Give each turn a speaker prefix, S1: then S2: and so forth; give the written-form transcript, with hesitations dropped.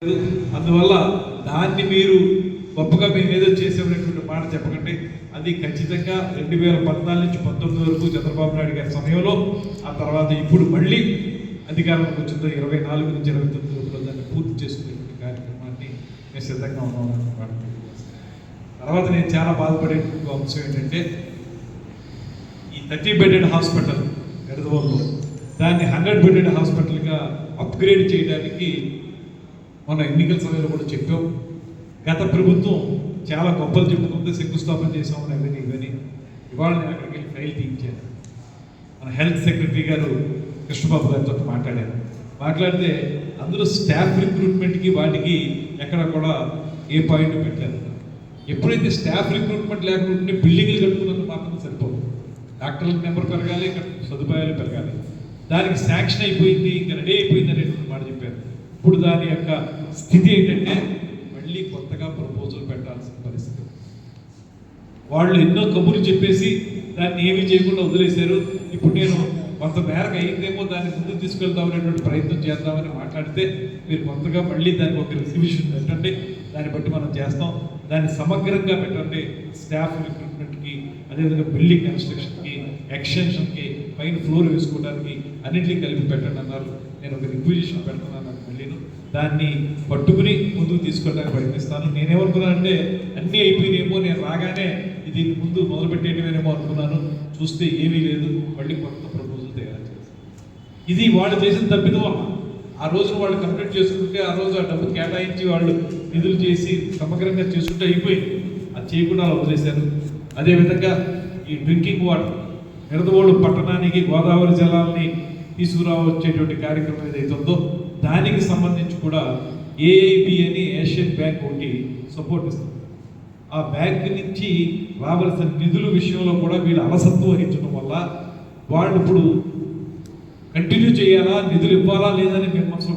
S1: అందువల్ల దాన్ని మీరు గొప్పగా మేము ఏదో చేసేటువంటి మాట చెప్పకండి. అది ఖచ్చితంగా 2014 నుంచి 19 వరకు చంద్రబాబు నాయుడు గారి సమయంలో, ఆ తర్వాత ఇప్పుడు మళ్ళీ అధికారంలోకి వచ్చిందో 24 నుంచి 29 వరకు దాన్ని పూర్తి చేసుకునేటువంటి కార్యక్రమాన్ని మేము సిద్ధంగా ఉన్నాం. తర్వాత నేను చాలా బాధపడే అంశం ఏంటంటే, ఈ 30 బెడెడ్ హాస్పిటల్ ఎడదవోలులో దాన్ని 100 బెడెడ్ హాస్పిటల్గా అప్గ్రేడ్ చేయడానికి మన ఎన్నికల సమయంలో కూడా చెప్పాం. గత ప్రభుత్వం చాలా గొప్పలు చెప్పుకుంటే శంకుస్థాపన చేసామని ఇవన్నీ ఇవాళ నేను అక్కడికి వెళ్ళి ఫైల్ తీయించాను. మన హెల్త్ సెక్రటరీ గారు కృష్ణబాబు గారితో మాట్లాడితే అందులో స్టాఫ్ రిక్రూట్మెంట్కి వాటికి ఎక్కడ కూడా ఏ పాయింట్ పెట్టలేదు. ఎప్పుడైతే స్టాఫ్ రిక్రూట్మెంట్ లేకుండా బిల్డింగ్లు కట్టుకున్నంత మాత్రం సరిపోదు. డాక్టర్ల నెంబర్ పెరగాలి, ఇక్కడ సదుపాయాలు పెరగాలి. దానికి శాంక్షన్ అయిపోయింది, ఇంకా రెడీ అయిపోయింది అనేటువంటి మాట చెప్పారు. ఇప్పుడు దాని యొక్క స్థితి ఏంటంటే మళ్ళీ కొత్తగా ప్రపోజల్ పెట్టాల్సిన పరిస్థితి. వాళ్ళు ఎన్నో కబుర్లు చెప్పేసి దాన్ని ఏమీ చేయకుండా వదిలేశారు. ఇప్పుడు నేను కొంత మేరకు అయిందేమో దాన్ని ముందుకు తీసుకెళ్తామనేటువంటి ప్రయత్నం చేద్దామని మాట్లాడితే, మీరు కొత్తగా మళ్ళీ దానికి ఒక రిజర్వేషన్ పెట్టండి, దాన్ని బట్టి మనం చేస్తాం, దాన్ని సమగ్రంగా పెట్టండి. స్టాఫ్ రిక్రూట్మెంట్కి, అదేవిధంగా బిల్డింగ్ కన్స్ట్రక్షన్కి, ఎక్స్టెన్షన్కి, పైన ఫ్లోర్ వేసుకోవడానికి అన్నింటినీ కలిపి పెట్టండి అన్నారు. నేను ఒక రిక్విజిషన్ పెడుతున్నాను. మళ్ళీను దాన్ని పట్టుకుని ముందుకు తీసుకెళ్ళడానికి ప్రయత్నిస్తాను. నేనేమనుకున్నానంటే అన్నీ అయిపోయినాయేమో, నేను రాగానే ఇది ముందు మొదలుపెట్టేయడమేమో అనుకున్నాను. చూస్తే ఏమీ లేదు, మళ్ళీ కొత్త ప్రపోజల్ తయారు చేస్తాను. ఇది వాళ్ళు చేసిన తప్పిదం అన్న. ఆ రోజున వాళ్ళు కంప్లీట్ చేసుకుంటే, ఆ రోజు ఆ డబ్బు కేటాయించి వాళ్ళు నిధులు చేసి సమగ్రంగా చేసుకుంటే అయిపోయింది. అది చేయకుండా వదిలేశారు. అదేవిధంగా ఈ డ్రింకింగ్ వాటర్ నిడదవోలు పట్టణానికి గోదావరి జలాల్ని తీసుకురావచ్చేటువంటి కార్యక్రమం ఏదైతే ఉందో దానికి సంబంధించి కూడా ఏఐబి అని ఏషియన్ బ్యాంక్ ఒకటి సపోర్ట్ ఇస్తుంది. ఆ బ్యాంక్ నుంచి రావాల్సిన నిధుల విషయంలో కూడా వీళ్ళు అలసత్వం వహించడం వల్ల వాళ్ళు ఇప్పుడు కంటిన్యూ చేయాలా, నిధులు ఇవ్వాలా లేదని మేము మనసులో